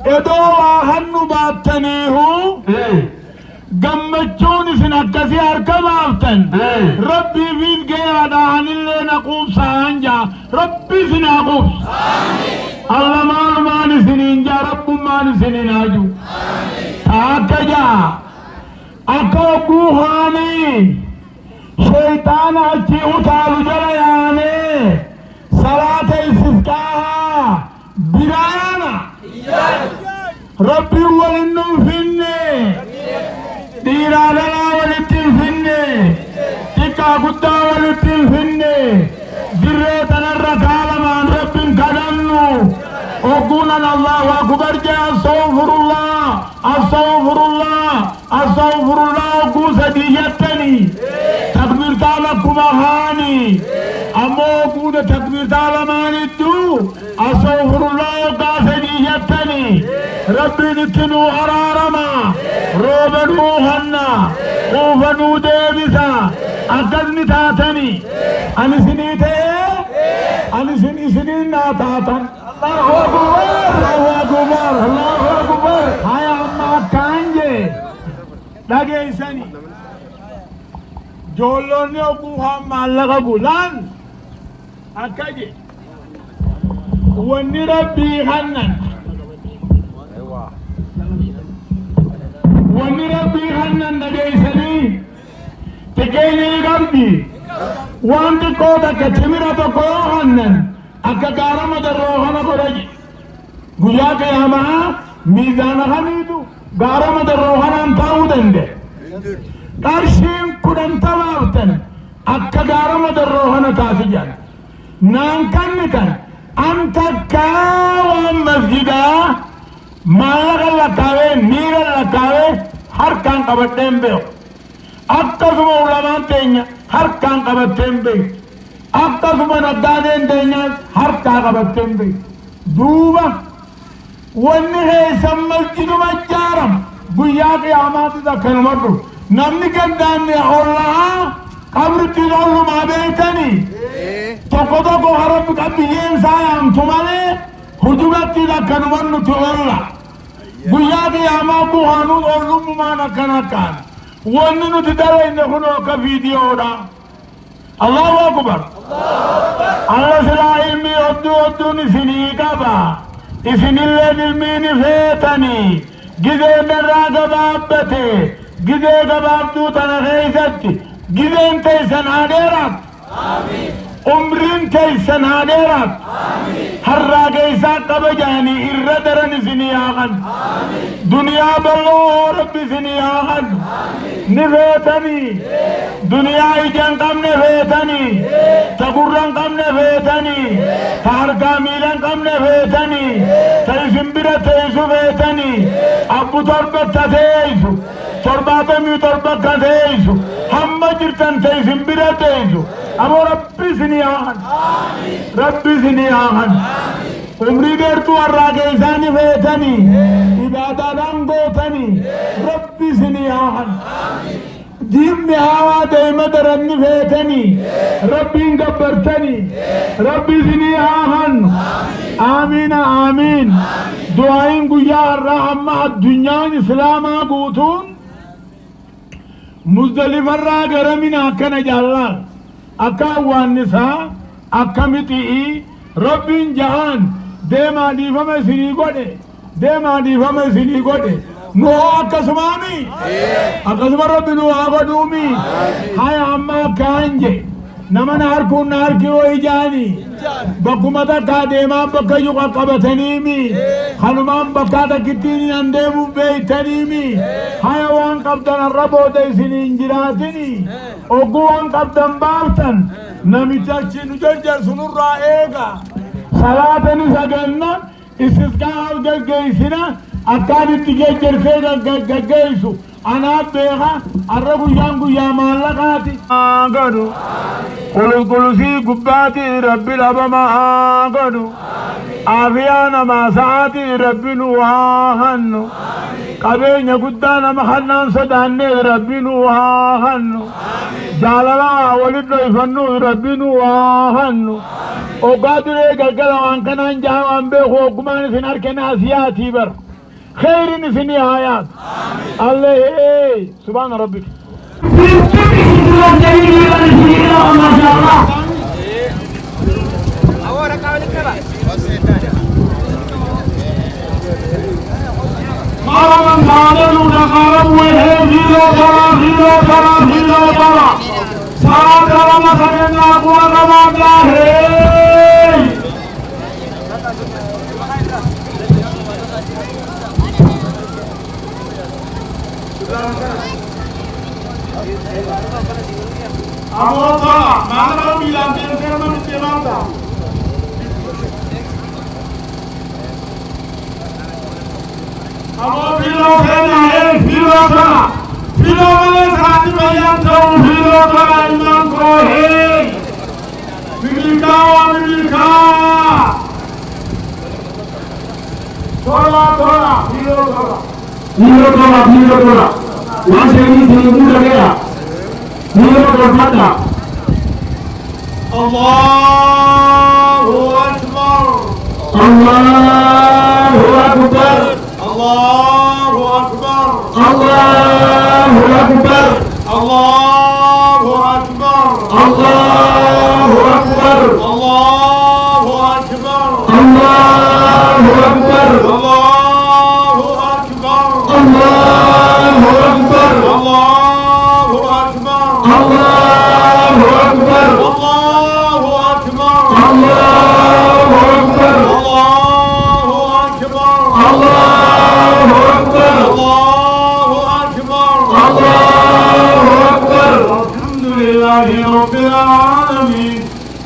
إدوا هنو باتنيه قمتشون سنكسي أركب أفتن ربي فين قيادة عن اللي نقوم سانجا ربي سنقوم الله مال سنين جا رب مال سنين آجو تاكجا أكو بوهاني شيطان أتي أتالو جلياني صلاة استسقاها برايانا ربي ولنم فيني ديرا لنا ولتم فيني تكا قدا ولتم فيني دريتنا الركالة عن رب كدنو وقونا الله أكبر جاء أستغفر الله أستغفر الله أستغفر الله وقوس ديجتني تكبير تعالى كمهاني أما وقود تكبير تعالى ماني الدو أستغفر الله وقوس ديجتني ربي نتنو أرارما روبنو هنا وفنو ديبسا أكدني تاتني أني سنيته أني سنين ناتاتن الله أكبر الله أكبر هاي أما كانجي لقي سني جولوني أبوها مالغا بولان أكاجي وني ربي خنن وني ربي خنن لقي سني تكيني قلبي وانت كودا كتمرة كو خنن akka gaarama darrohana godhaji guyyaa qiyaamaa miizaana hamiitu gaarama darrohanaan taa'uu dande qarshiin 10 baaftan akka gaarama darrohana taati jedhan naan kanni kan anta kaawwan masjidaa maallaqa lakkaawee miira lakkaawee harkaan qabadheen beeku akkasuma ulamaan teenya harkaan qabatteen beeku akkasuma naggaadeen teenyaas harkaa qabatteen beeku duuba wanni keessan masjiduma ijaaram guyyaa qiyaamaatis akkanuma dhufu namni gaddaanne ollaa qabrittiin ollumaa beekanii tokko tokko harabbi qabiyyeen isaa yaamtu malee hujubattiin akkanuma nuti olla guyyaa qiyaamaa buhaanuun ollummaan akkana akkaan wanni nuti dalayne kun akka viidiyoodha Allahu Akbar Allah sila ilmi oddun isinii qaba isinilleen ilmiin feetanii gizeen irraa gabaabbate gizee gabaabduu tana keessatti gizeen teessan haa dheeraat umriin teessan haa dheeraat harraa keessaa qaba jaanii irra daran isinii haaqan duniyaa bal'oo rabbi isinii haaqan ni feetanii duniyaa ijaan qabne feetanii ta gurran qabne feetanii ta harkaa miilan qabne feetanii ta isin bira teessu feetanii abbu torbatta teessu 77 teessu hamma jirtan ta isin bira teessu amo rabbi isinii haaqan rabbi isinii haaqan umrii dheertuu harraa keessaani feetanii ibaadaadhaan gootanii rabbi isinii haaqan diimni haawaa deema daranni feetanii rabbiin gabbartanii rabbi isinii haaqan aamiin aamiin du'aayin guyyaa har'aa amma addunyaan islaamaa guutuun muzdalifarraa gara mina akkana jaallaan akka awwaannisaa akka mixii rabbiin jahaan deemaa dhiifama isinii godhe deemaa dhiifama isinii godhe nuu akkasumaami akkasuma rabbi nuu haa godhuumi haya amma akkaan je nama na harkuun na harki oo ijaani bakkuma takkaa deemaan bakka iyyuu qaqqabataniimi kanumaan bakkaa takkittiin an deemuuf beeytaniimi haya waan qabdan har'a booda isinii hin jiraatini ogguu waan qabdan baaftan namicha achi nu jarjarsu nurraa eega salaatani saganna istisqaa'aaf gaggeessina akkaan itti jajjarsee gaggeessu anaaf beeka har'a guyyaan guyyaa maallaqaati godhu qulqullusii gubbaati rabbi dhabamaa godhu aafiyaa namaa sa'aati rabbi nu haa hannu qabeenya guddaa nama kannaan sodaannee rabbi nu haa hannu jaalalaa walit dhoyfannu rabbi nu haa hannu oggaa duree galgala waan kanaan jaha waan beeku oggumaan isin harke naasiyaatii bar خير في النهايات. الله سبحان ربك. ما شاء الله. قرم قادر قرم وهم هيلو ترى صار قرم سجنا قوة ما جاهي. أبو طلع ما نرى بيلان تنسير من الجماعة. أبو فيلو كنا فيلو كنا فيلو من سعد بيان تو فيلو كنا إمام كوهين ملكا وملكا تولا فيلو كنا واشيني سيمو لغيرا فيلو كنا الله أكبر الله أكبر الله أكبر الله أكبر الله أكبر الله أكبر الله أكبر الله أكبر الله أكبر الله أكبر الله أكبر الله أكبر الله أكبر الله أكبر الله أكبر الله أكبر الله أكبر الله أكبر. الحمد لله رب العالمين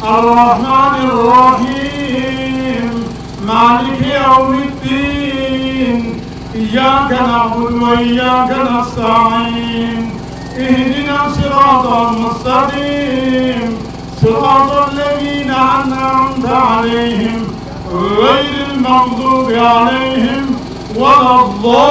الرحمن الرحيم مالك يوم الدين إياك نعبد وإياك نستعين اهدنا الصراط المستقيم صراط الذين أنعمت عليهم غير المغضوب عليهم ولا الضالين.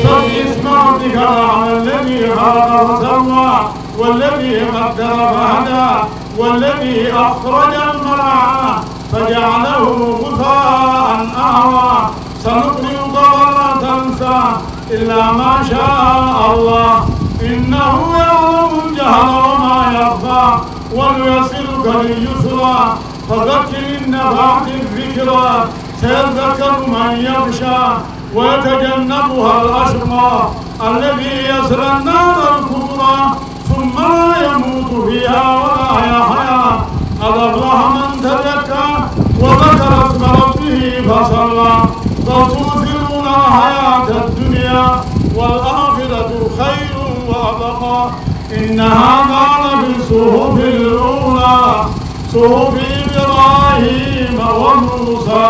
سبح اسم ربك الأعلى الذي خلق فسوى والذي قدر فهدى والذي أخرج المرعى فجعله غثاء أهوى سنقرئك فلا تنسى إلا ما شاء الله إنه يعلم الجهر وما يخفى ونيسرك لليسرى فذكر إن نفعت الذكرى سيذكر من يخشى ويتجنبها الأشقى الذي يصلى النار الكبرى ثم لا يموت فيها ولا يحيا قد أفلح من تزكى وذكر اسم ربه فصلى بل تؤثرون الحياة الدنيا والآخرة خير وأبقى إن هذا لفي الصحف الأولى صحف إبراهيم وموسى.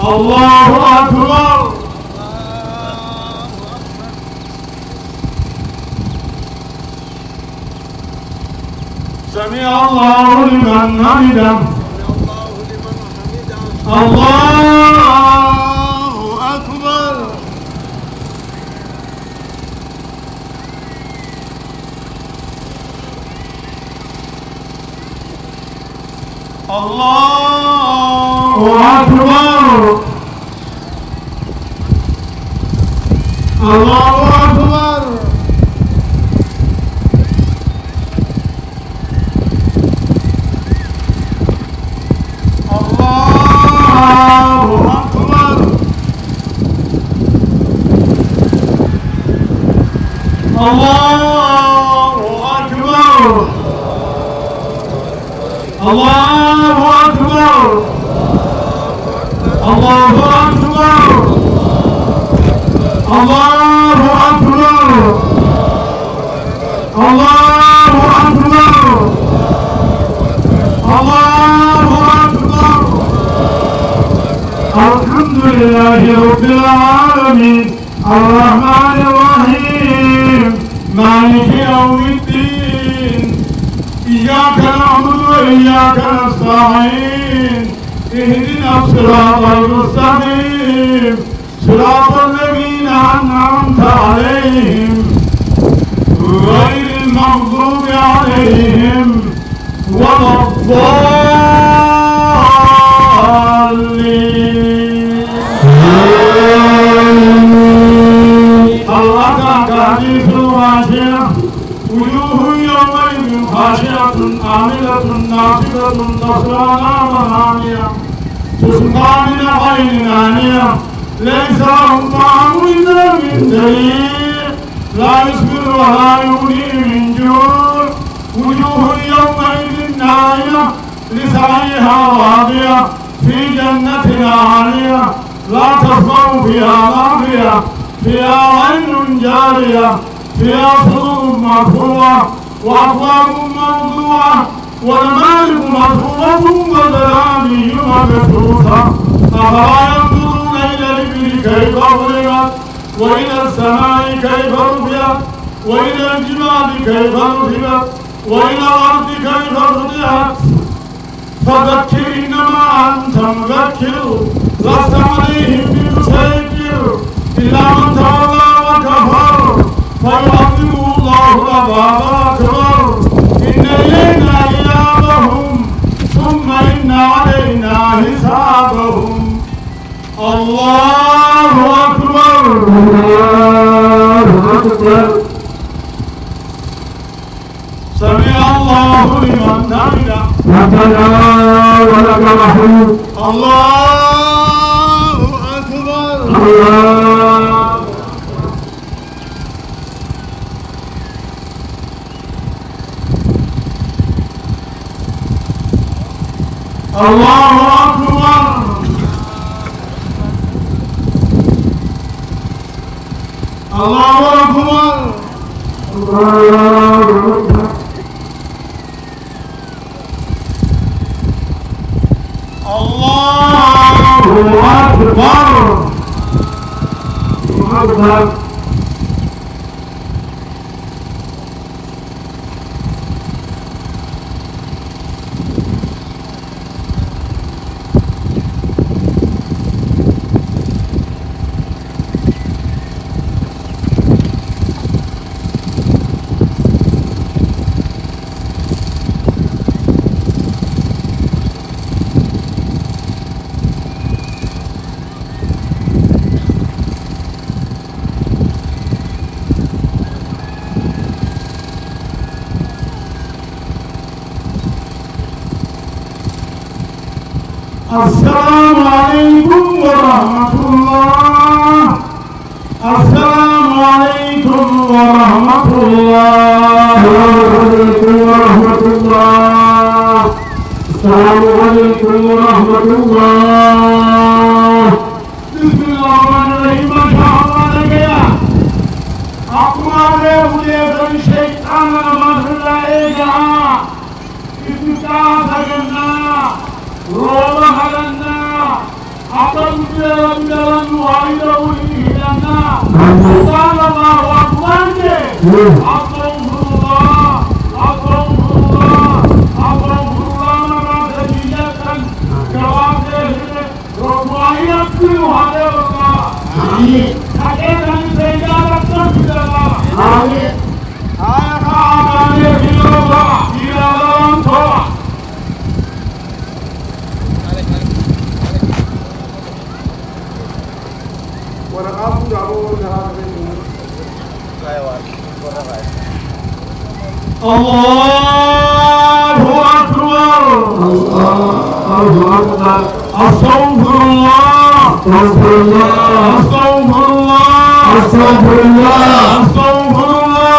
الله أكبر. سمع الله لمن حمده. الله أكبر. الله أكبر. الله أكبر. الله أكبر. الله أكبر. الله أكبر. الله أكبر. الله أكبر. الله أكبر. الحمد لله رب العالمين الرحمن الرحيم مالك يوم الدين إياك نعبد وإياك نستعين اهدنا الصراط المستقيم صراط الذين أنعمت عليهم غير المغضوب عليهم ولا الضالين الله كحديث الغاشية وجوه يومئذ خاشعة عاملة ناصبة تصلى نارا حامية تسقى من عين آنية ليس لهم طعام إلا من ضريع لا يسمن ولا يغني من جوع وجوه يومئذ ناعمة لسعيها راضية في جنة عالية لا تسمع فيها لاغية فيها عين جارية فيها سرور مرفوعة وأكواب موضوعة ونمارق مصفوفة وزرابي مبثوثة أفلا ينظرون إلى الإبل كيف خلقت وإلى السماء كيف رفعت وإلى الجبال كيف نصبت وإلى الأرض كيف رفعت فذكر إنما أنت مذكر لست عليهم بمسيطر إلا من تولى وكفر فيعذبه الله العذاب الأكبر إن إلينا إيابهم ثم إن علينا حسابهم الله أكبر الله أكبر سمع الله لمن حمده ربنا ولك الحمد الله أكبر الله أكبر الله أكبر الله أكبر الله أكبر السلام عليكم ورحمة الله السلام عليكم ورحمة الله ورحمة الله السلام عليكم ورحمة الله بسم الله الرحمن الرحيم ما شاء الله لك يا أقوى له الشيطان لما تلاقيها استطاعت جنة روما حلنا أقل بيرا وعيده إلينا وقال الله أكبر أستغفر الله أستغفر الله أستغفر الله مرة جيدة جوابه ربما يكفي هذا الله أكيد أن سيدنا تكفي الله آية آمانة إلى الله إلى الله الله أكبر الله أكبر أستغفر الله أستغفر الله أستغفر الله أستغفر الله أستغفر الله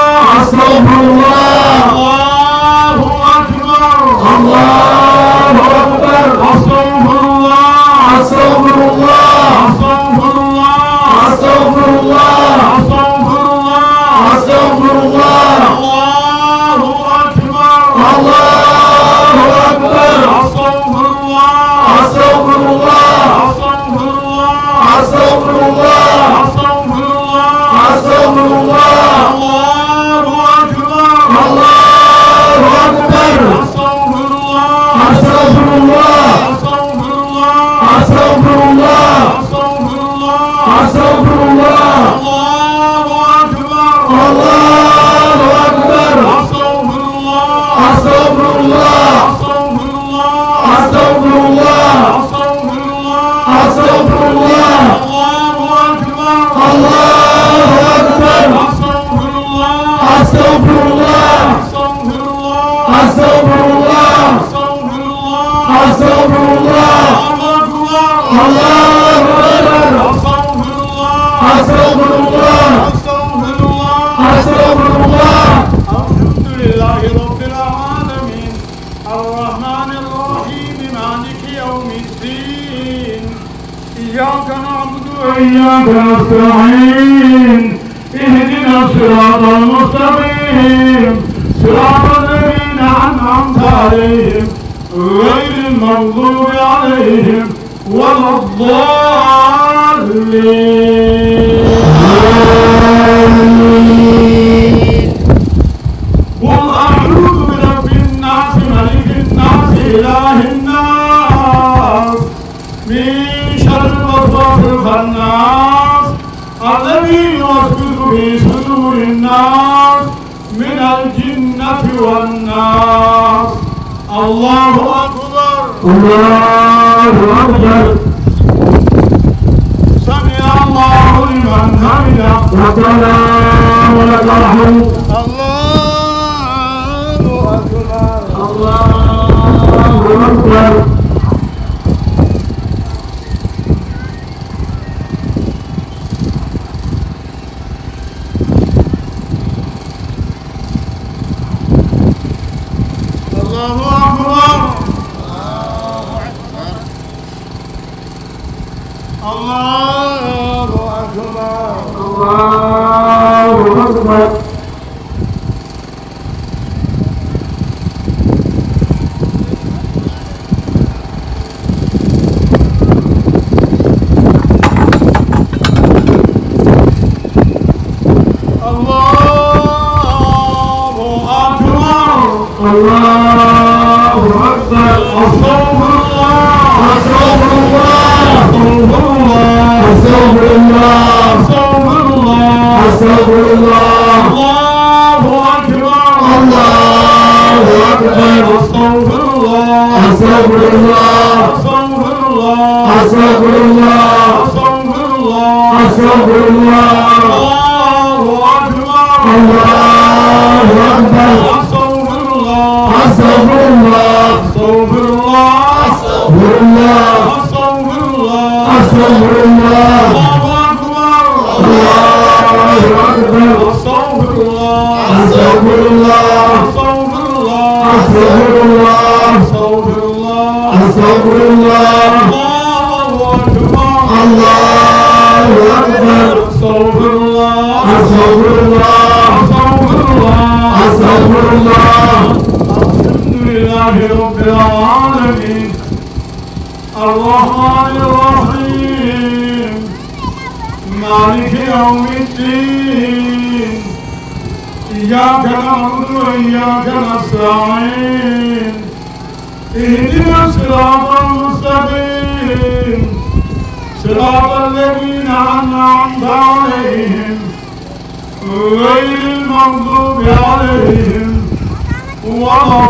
أستغفر الله الله أكبر الله أكبر أستغفر الله أستغفر الله أستغفر الله أستغفر الله أستغفر الله أستغفر الله الله أكبر الله أكبر أستغفر الله أستغفر الله أستغفر الله أستغفر الله أستغفر الله أستغفر الله الله أكبر الله أكبر أستغفر الله أستغفر الله أستغفر الرحمن الرحيم مالك يوم الدين إياك نعبد وإياك نستعين اهدنا الصراط المستقيم صراط الذين أنعمت عليهم غير المغضوب عليهم ولا الضالين قل أعوذ برب الناس ملك الناس إله الناس من شر الوسواس الخناس الذي يوسوس في صدور الناس من الجنة والناس الله أكبر الله أكبر سمع الله لمن حمده ربنا ولك الحمد الله أكبر الله أكبر الله أكبر الله أكبر الله أكبر الله أكبر أستغفر الله أستغفر الله أستغفر الله أستغفر الله أستغفر الله الله أكبر الله أكبر أستغفر الله أستغفر الله أستغفر الله أستغفر الله أستغفر الله أستغفر الله الله أكبر الله أكبر أستغفر الله أستغفر الله أستغفر الله أستغفر الله أستغفر الله الله أكبر أستغفر الله أستغفر الله أستغفر الله أستغفر الله أستغفر الله أستغفر الله الله أكبر الله أكبر أستغفر الله أستغفر الله أستغفر الله أستغفر الله الحمد لله رب العالمين الرحمن الرحيم مالك يوم الدين إياك نعبد وإياك نستعين اهدنا الصراط المستقيم صراط الذين أنعمت عليهم غير المغضوب عليهم ولا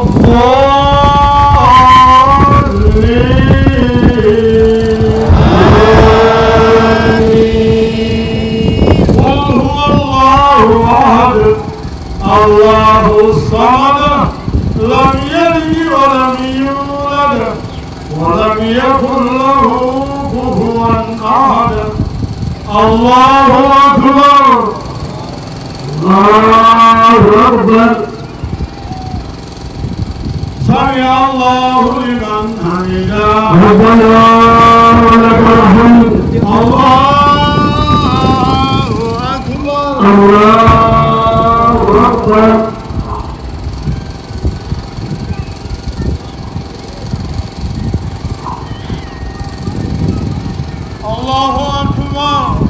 الضالين قل هو الله أحد الله الصمد لم يلد ولم يولد ولم يكن له كفوا أحد الله أكبر الله أكبر سمع الله لمن حمده ربنا ولك الحمد الله أكبر الله أكبر الله أكبر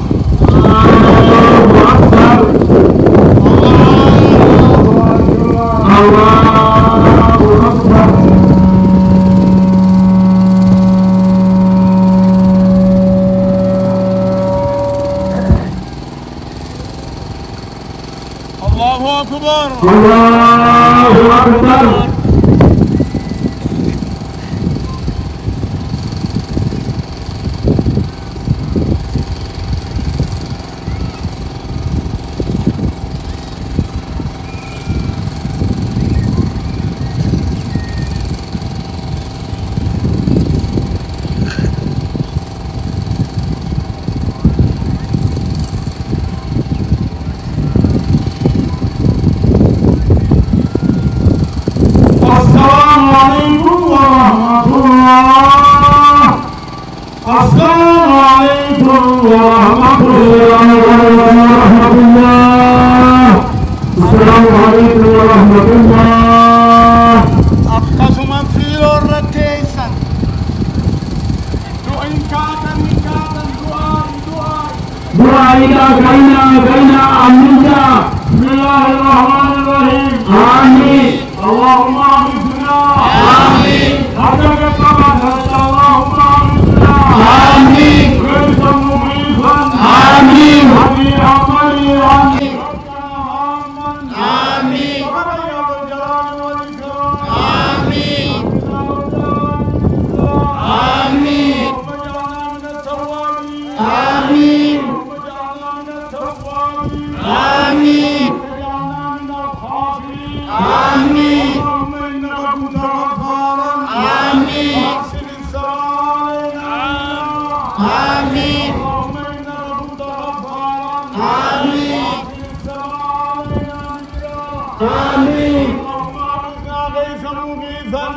الله أكبر الله أكبر دعائك كينا أمنك. بسم الله الرحمن الرحيم. آمين. اللهم أغثنا. آمين. حقك كما شرعت. اللهم أغثنا. آمين. غيثا مغيثا. آمين. هنيئا مريئا. آمين.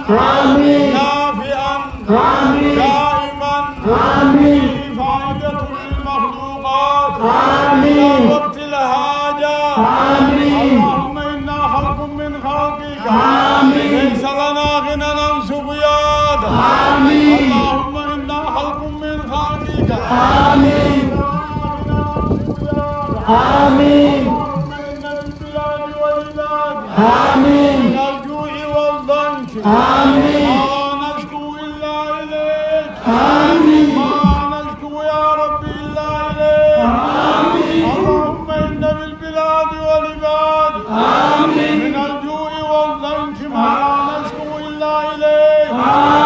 آمين. نافعا. آمين. دائما. آمين. فائدة للمخلوقات. آمين. وقت الحاجة. آمين. اللهم إنا خلق من خلقك. آمين. ليس لنا غنى عن سقياك. آمين. اللهم إنا خلق من خلقك. آمين. آمين. آمين. من الجوع والضنك. آمين. ما نشكو إلا إليك. آمين. ما نشكو يا رب إلا إليك. آمين. اللهم إن بالبلاد والعباد. آمين. من الجوع والضنك ما نشكو إلا إليك.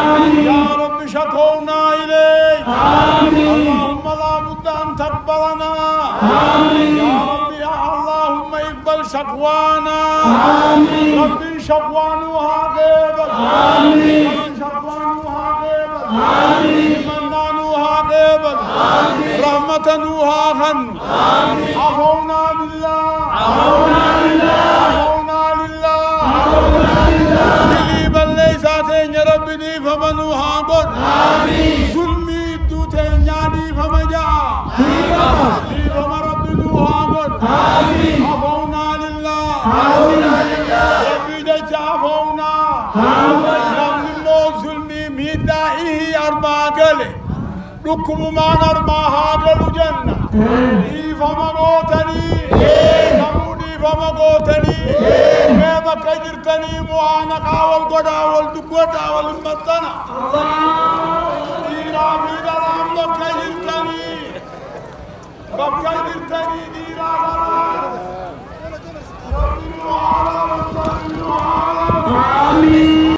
آمين. يا رب شكونا إليك. آمين. اللهم لا بد أن تقبلنا. آمين. يا رب يا اللهم اقبل شكوانا. آمين. رب شكوانوها غيبك. آمين. رب شكوانوها غيبك. آمين. منانوها غيبك. آمين. رحمتنوها غن. آمين. عفونا بالله. عفونا لله. عفونا لله. عفونا لله. قليبا ليس تين ربني فمنوها قد. آمين. ظلمي دوتين يعني فمجا. آمين. فما ربنوها قد. آمين. عفونا لله. عفونا لله. ربي دجا عفونا. نمن مو ظلمي ميدائه أربع قلي. ركب ما نرماها قلو جنة. فما قوتني. نموني فما قوتني. ميبا كجرتني معانقا والقدا والدقودا والمتنا. ديرا في درام بكجرتني. بكجرتني ديرا درام. آمين.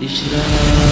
إشراق